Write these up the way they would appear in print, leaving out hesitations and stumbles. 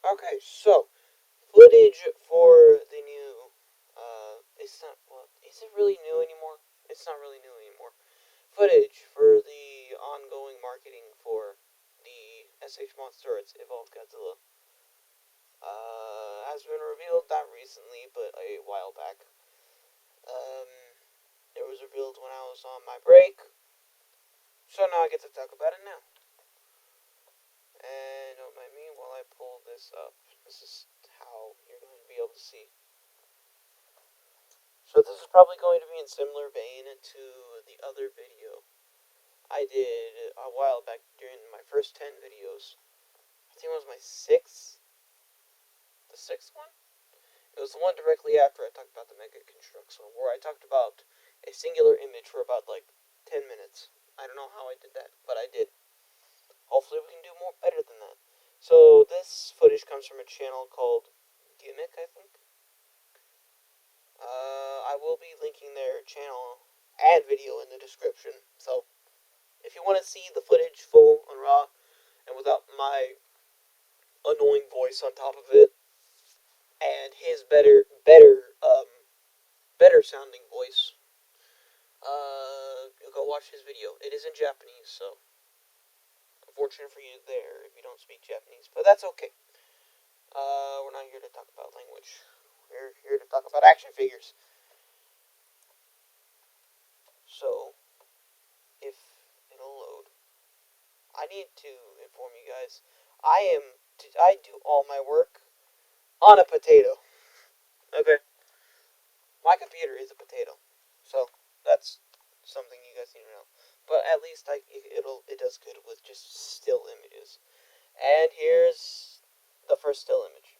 Okay, so footage for the new. It's not. Well, is it really new anymore? It's not really new anymore. Footage for the ongoing marketing for the SHMA Evolved Godzilla has been revealed not recently, but a while back. Um, it was revealed when I was on my break, so now I get to talk about it now. And don't mind me while I pull this up. This is how you're going to be able to see. So this is probably going to be in similar vein to the other video I did a while back during my first 10 videos. I think it was my sixth. The sixth one? It was the one directly after I talked about the Mega Constructs one, where I talked about a singular image for about like 10 minutes. I don't know how I did that, but I did. Hopefully we can do more better than that. So this footage comes from a channel called Gimmick, I think. I will be linking their channel and video in the description. So if you want to see the footage full and raw and without my annoying voice on top of it and his better sounding voice, go watch his video. It is in Japanese, so unfortunate for you there if you don't speak Japanese, but that's okay. We're not here to talk about language. We're here to talk about action figures. So, if it'll load, I need to inform you guys, I do all my work on a potato. Okay? My computer is a potato. So, that's something you guys need to know. But at least it does good with just still images. And here's the first still image.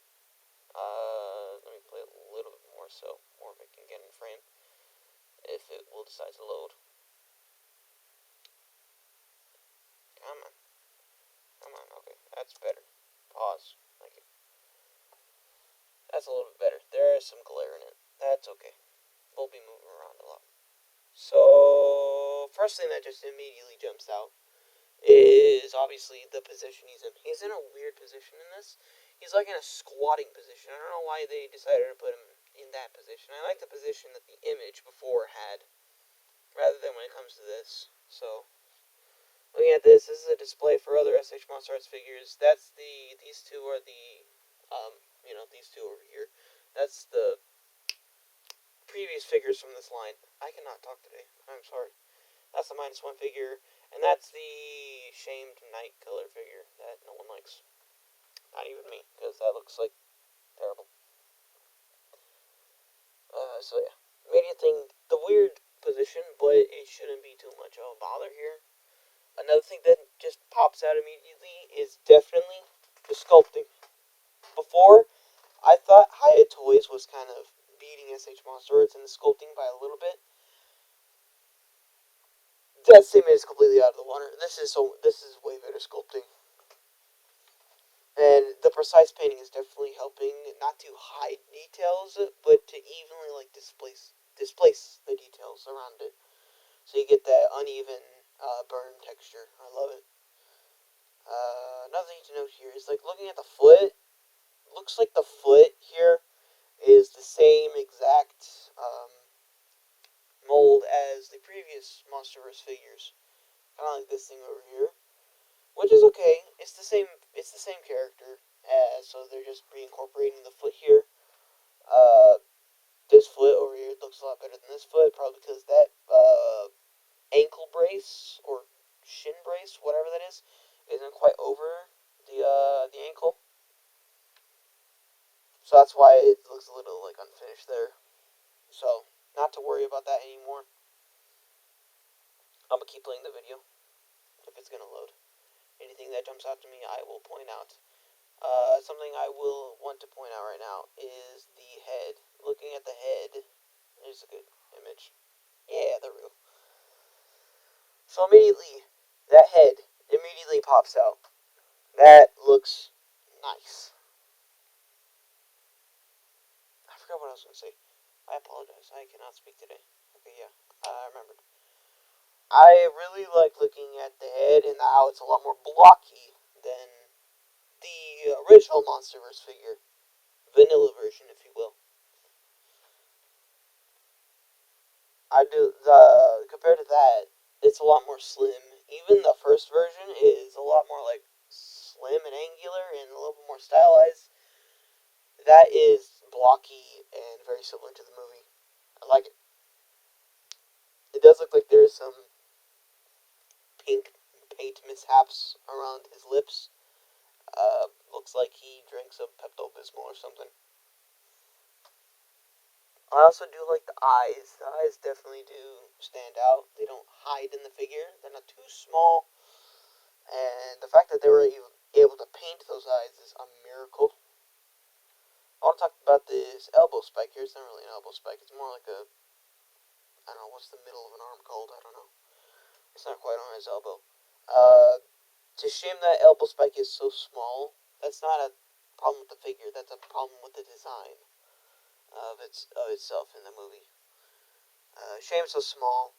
Let me play a little bit more so more of it can get in frame. If it will decide to load. Come on. Come on, okay. That's better. Pause. Thank you. That's a little bit better. There is some glare in it. That's okay. We'll be moving around a lot. So, first thing that just immediately jumps out is obviously the position he's in. He's in a weird position in this. He's like in a squatting position. I don't know why they decided to put him in that position. I like the position that the image before had, rather than when it comes to this. So, looking at this is a display for other SH Monster Arts figures. These two are the, these two over here. That's the previous figures from this line. I cannot talk today. I'm sorry. That's the -1 figure, and that's the shamed night color figure that no one likes. Not even me, because that looks like terrible. So yeah. Immediate thing, the weird position, but it shouldn't be too much of a bother here. Another thing that just pops out immediately is definitely the sculpting. Before, I thought Hiya Toys was kind of beating SH Monster Arts in the sculpting by a little bit. That statement is completely out of the water. This is way better sculpting. And the precise painting is definitely helping not to hide details, but to evenly like displace the details around it. So you get that uneven burn texture. I love it. Another thing to note here is like looking at the foot. Looks like the foot here is the same exact mold as the previous Monsterverse figures. Kind of like this thing over here, which is okay. It's the same character, so they're just reincorporating the foot here. This foot over here looks a lot better than this foot, probably because that ankle brace or shin brace, whatever that is, isn't quite over the ankle. So that's why it looks a little like unfinished there. So not to worry about that anymore. I'm gonna keep playing the video if it's gonna load. Anything that jumps out to me, I will point out. Something I will want to point out right now is the head. Looking at the head, there's a good image. Yeah, there we go. So immediately, that head immediately pops out. That looks nice. I forgot what I was going to say. I apologize. I cannot speak today. Okay, yeah. I remembered. I really like looking at the head and how it's a lot more blocky than the original Monsterverse figure, vanilla version, if you will. I do the compared to that, it's a lot more slim. Even the first version is a lot more like slim and angular and a little bit more stylized. That is blocky and very similar to the movie. I like it. It does look like there is some pink paint mishaps around his lips. Looks like he drinks a Pepto-Bismol or something. I also do like the eyes. The eyes definitely do stand out. They don't hide in the figure. They're not too small. And the fact that they were able to paint those eyes is a miracle. I want to talk about this elbow spike here. It's not really an elbow spike. It's more like a, I don't know, what's the middle of an arm called? I don't know. It's not quite on his elbow. It's a shame that elbow spike is so small. That's not a problem with the figure. That's a problem with the design of itself in the movie. Shame it's so small,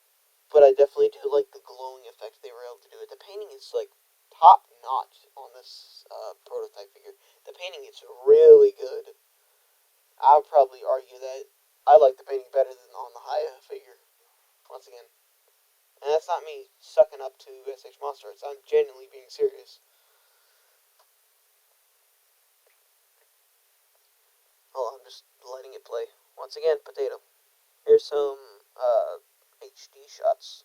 but I definitely do like the glowing effect they were able to do. The painting is like top notch on this prototype figure. The painting is really good. I would probably argue that I like the painting better than on the Haya figure. Once again. And that's not me sucking up to SH Monsterarts. I'm genuinely being serious. Hold on, I'm just letting it play. Once again, potato. Here's some HD shots.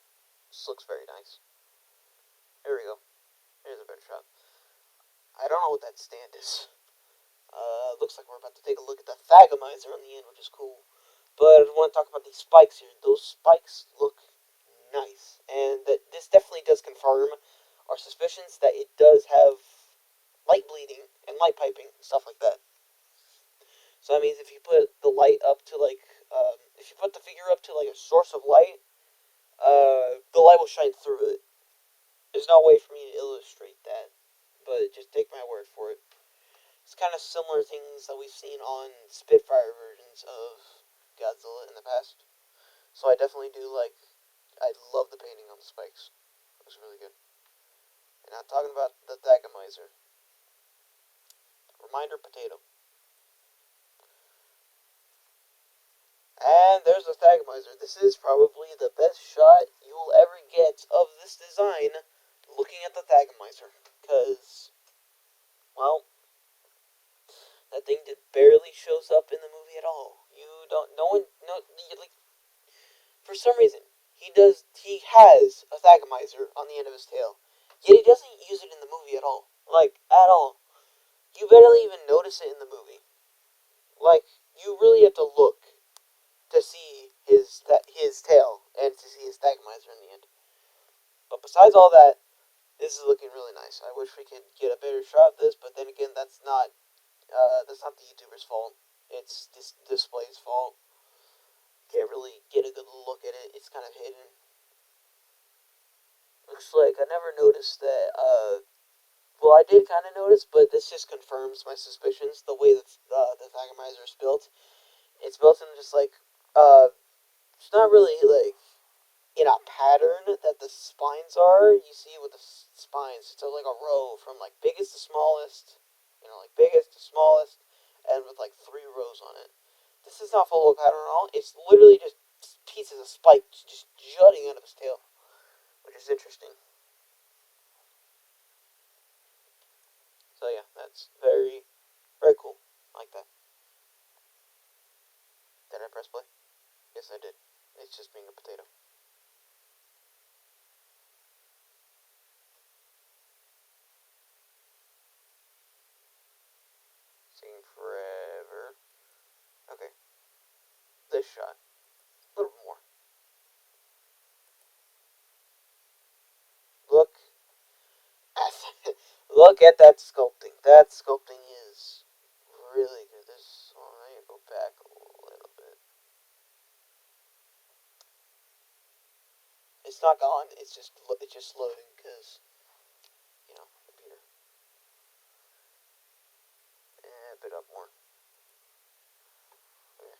This looks very nice. Here we go. Here's a better shot. I don't know what that stand is. Looks like we're about to take a look at the thagomizer on the end, which is cool. But I want to talk about these spikes here. Those spikes look nice. And that this definitely does confirm our suspicions that it does have light bleeding and light piping and stuff like that. So that means if you put the light up to like, if you put the figure up to like a source of light, the light will shine through it. There's no way for me to illustrate that, but just take my word for it. It's kind of similar things that we've seen on Spitfire versions of Godzilla in the past. So I definitely do like, I love the painting on the spikes. It was really good. And I'm talking about the thagomizer. Reminder potato. And there's the thagomizer. This is probably the best shot you will ever get of this design looking at the thagomizer. Because, well, that thing barely shows up in the movie at all. You don't, no one, no, like, for some reason, he has a thagomizer on the end of his tail. Yet he doesn't use it in the movie at all. Like, at all. You barely even notice it in the movie. Like, you really have to look to see his tail and to see his thagomizer in the end. But besides all that, this is looking really nice. I wish we could get a better shot of this, but then again, that's not the YouTuber's fault. It's this display's fault. Can't really get a good look at it. It's kind of hidden. Looks like I never noticed that. Well, I did kind of notice, but this just confirms my suspicions. The way that the thagomizer is built, it's built in just like it's not really like in a pattern that the spines are. You see with the spines, it's like a row from like biggest to smallest, like biggest to smallest, and with like 3 rows on it. This is not follow a pattern at all. It's literally just pieces of spike just jutting out of his tail, which is interesting. So yeah, that's very, very cool. I like that. Did I press play? Yes, I did. It's just being a potato. Seeing forever. Okay. This shot. A little more. Look. Look at that sculpting. That sculpting is really good. This one, I need to go back a little bit. It's not gone. It's just loading because computer. A bit up more. Okay.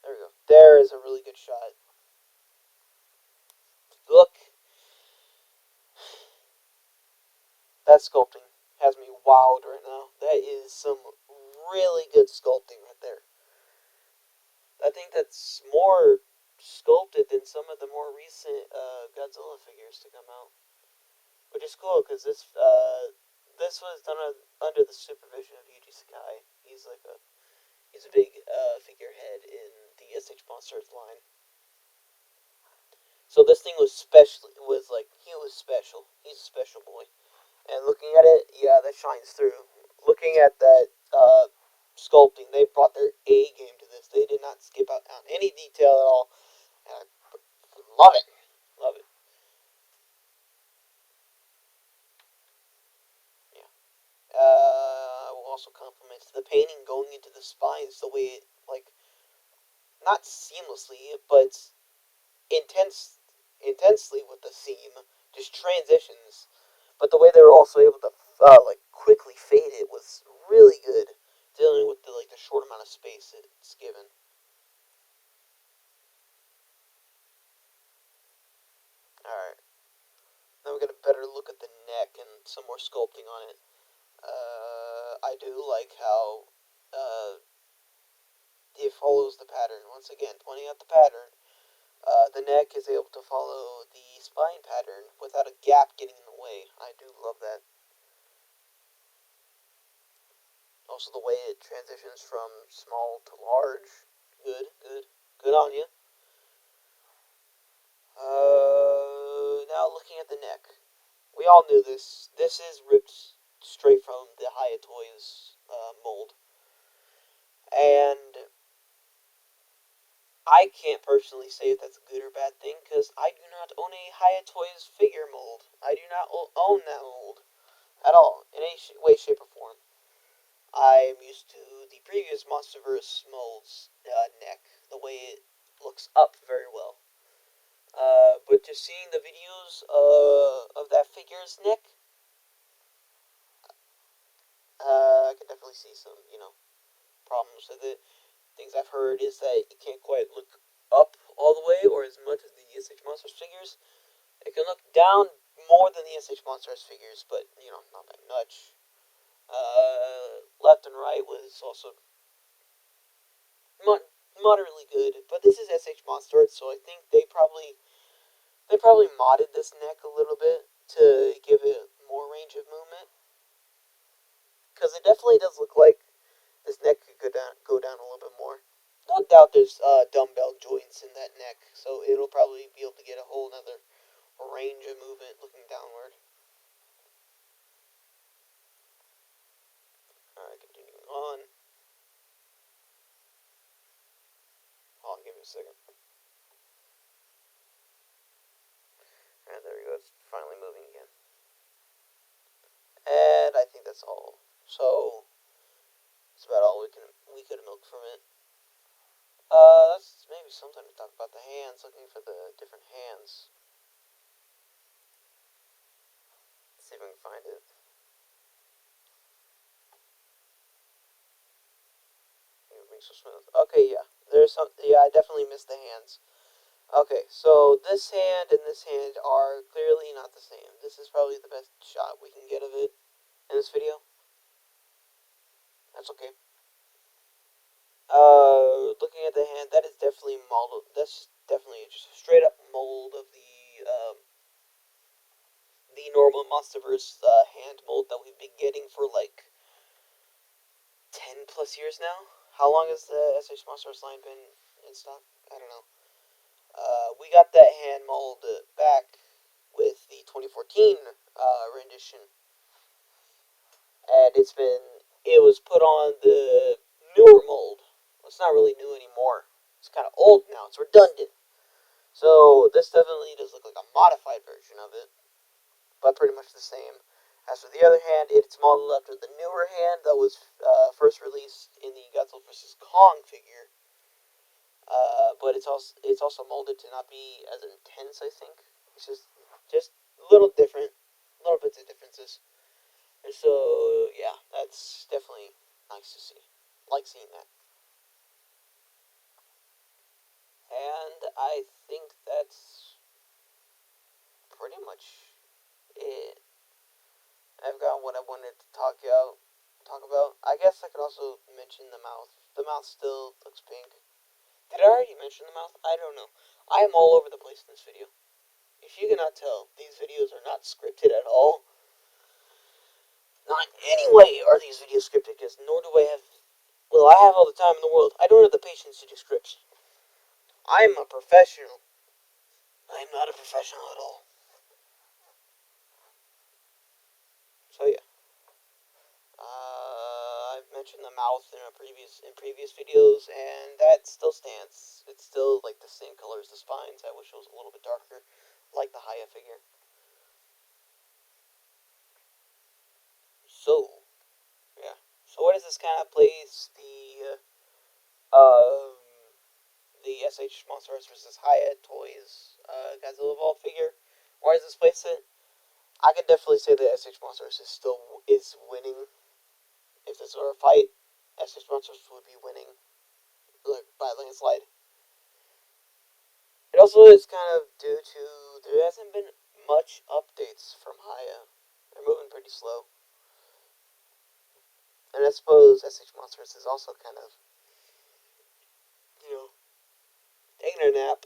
There we go. There is a really good shot. Look. That sculpting has me wild right now. That is some really good sculpting right there. I think that's more sculpted than some of the more recent Godzilla figures to come out, which is cool because this was done under the supervision of Yuji Sakai. He's a big figurehead in the SH Monsters line. So this thing was he was special. He's a special boy. And looking at it, yeah, that shines through. Looking at that sculpting, they brought their A game to this. They did not skip out on any detail at all. And I love it. Love it. Yeah. I will also compliment the painting going into the spines, the way it, not seamlessly, but intensely with the seam, just transitions. But the way they were also able to quickly fade it was really good, dealing with the short amount of space it's given. All right, now we get a better look at the neck and some more sculpting on it. I do like how it follows the pattern. Once again, pointing out the pattern. The neck is able to follow the spine pattern without a gap getting in the way. I do love that. Also, the way it transitions from small to large. Good, good, good on you. Now looking at the neck. We all knew this. This is ripped straight from the Hayatoy's mold. And I can't personally say if that's a good or bad thing, because I do not own a Hayatoy's figure mold. I do not own that mold at all, in any way, shape, or form. I am used to the previous Monsterverse mold's neck, the way it looks up very well. But just seeing the videos of that figure's neck, I can definitely see some, problems with it. Things I've heard is that it can't quite look up all the way or as much as the SH Monsters figures. It can look down more than the SH Monsters figures, but, not by much. Left and right was also moderately good, but this is SH Monsters, so I think they probably modded this neck a little bit to give it more range of movement, because it definitely does look like this neck could go down a little bit more. No doubt there's dumbbell joints in that neck, so it'll probably be able to get a whole other range of movement looking downward. Alright, continuing on. Hold on, give me a second. And there we go, it's finally moving again. And I think that's all. So that's about all we could milk from it. That's maybe sometime to talk about the hands, looking for the different hands. Let's see if we can find it. So smooth. Okay, yeah. I definitely missed the hands. Okay, so this hand and this hand are clearly not the same. This is probably the best shot we can get of it in this video. That's okay. Looking at the hand, that is definitely molded. That's definitely just a straight up mold of the normal Monsterverse hand mold that we've been getting for 10 plus years now. How long has the SH Monsters line been in stock? I don't know. We got that hand mold back with the 2014 rendition, and it was put on the newer mold. It's not really new anymore. It's kind of old now. It's redundant. So this definitely does look like a modified version of it, but pretty much the same. As for the other hand, it's modeled after the newer hand that was first released in the Godzilla vs. Kong figure. But it's also molded to not be as intense, I think. It's just a little different, little bits of differences. And so, yeah, that's definitely nice to see. Like seeing that. And I think that's pretty much it. I've got what I wanted to talk about. I guess I could also mention the mouth. The mouth still looks pink. Did I already mention the mouth? I don't know. I am all over the place in this video. If you cannot tell, these videos are not scripted at all. Not in any way are these videos scripted, because nor do I have... Well, I have all the time in the world. I don't have the patience to do scripts. I'm a professional. I'm not a professional at all. So yeah. I've mentioned the mouth in previous videos, and that still stands. It's still like the same color as the spines. I wish it was a little bit darker, like the Haya figure. So, yeah. So where does this kind of place the SH Monsters vs. Haya Toys Godzilla Evolved figure? Where does this place it? I can definitely say that SH Monsters is winning. If this were a fight, SH Monsters would be winning, like, by a landslide. It also is kind of due to there hasn't been much updates from Haya. They're moving pretty slow. And I suppose SH Monsters is also kind of, taking a nap.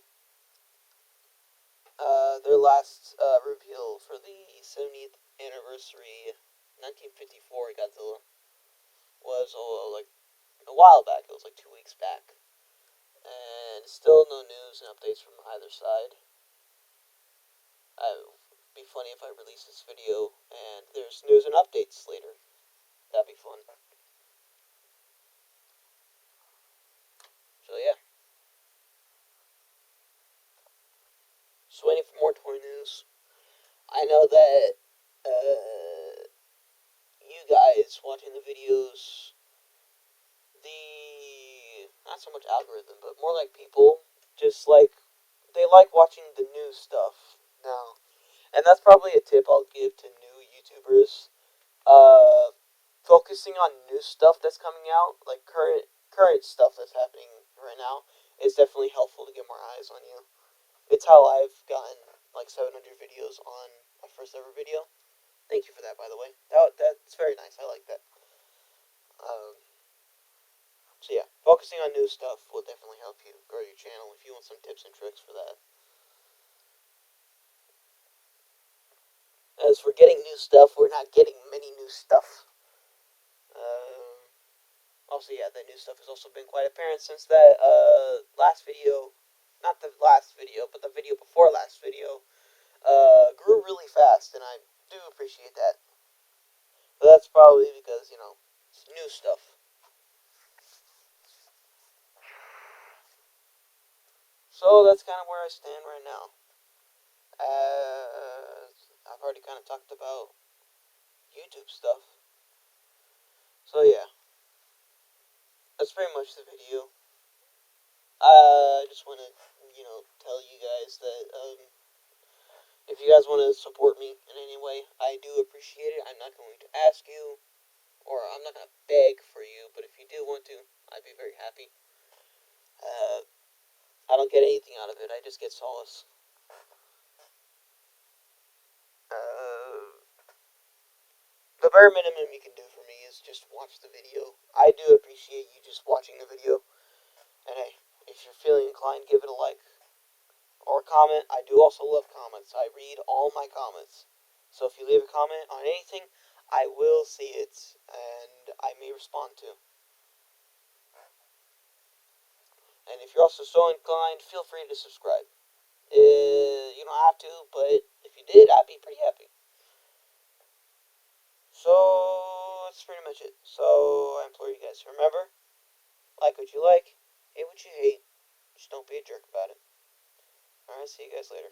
Their last reveal for the 70th anniversary 1954 Godzilla was like a while back. It was like 2 weeks back. And still no news and updates from either side. It would be funny if I release this video and there's news and updates later. That'd be fun. So yeah. Just waiting for more toy news. I know that you guys watching the videos, not so much algorithm, but more like people, just like, they like watching the new stuff now. And that's probably a tip I'll give to new YouTubers. Focusing on new stuff that's coming out, like current stuff that's happening right now, is definitely helpful to get more eyes on you. It's how I've gotten like 700 videos on my first ever video. Thank you for that, by the way. That's very nice. I like that. So yeah, focusing on new stuff will definitely help you grow your channel if you want some tips and tricks for that. As for getting new stuff, we're not getting many new stuff. Also, yeah, that new stuff has also been quite apparent since that last video, not the last video, but the video before last video, grew really fast, and I do appreciate that. But that's probably because, it's new stuff. So that's kind of where I stand right now. I've already kind of talked about YouTube stuff. So yeah, that's pretty much the video. I just want to, tell you guys that if you guys want to support me in any way, I do appreciate it. I'm not going to ask you, or I'm not going to beg for you, but if you do want to, I'd be very happy. I don't get anything out of it. I just get solace. The bare minimum you can do for me is just watch the video. I do appreciate you just watching the video. And hey, if you're feeling inclined, give it a like or a comment. I do also love comments. I read all my comments. So if you leave a comment on anything, I will see it and I may respond to. And if you're also so inclined, feel free to subscribe. You don't have to, but if you did, I'd be pretty happy. So that's pretty much it. So I implore you guys to remember, like what you like, hate what you hate. Just don't be a jerk about it. Alright, see you guys later.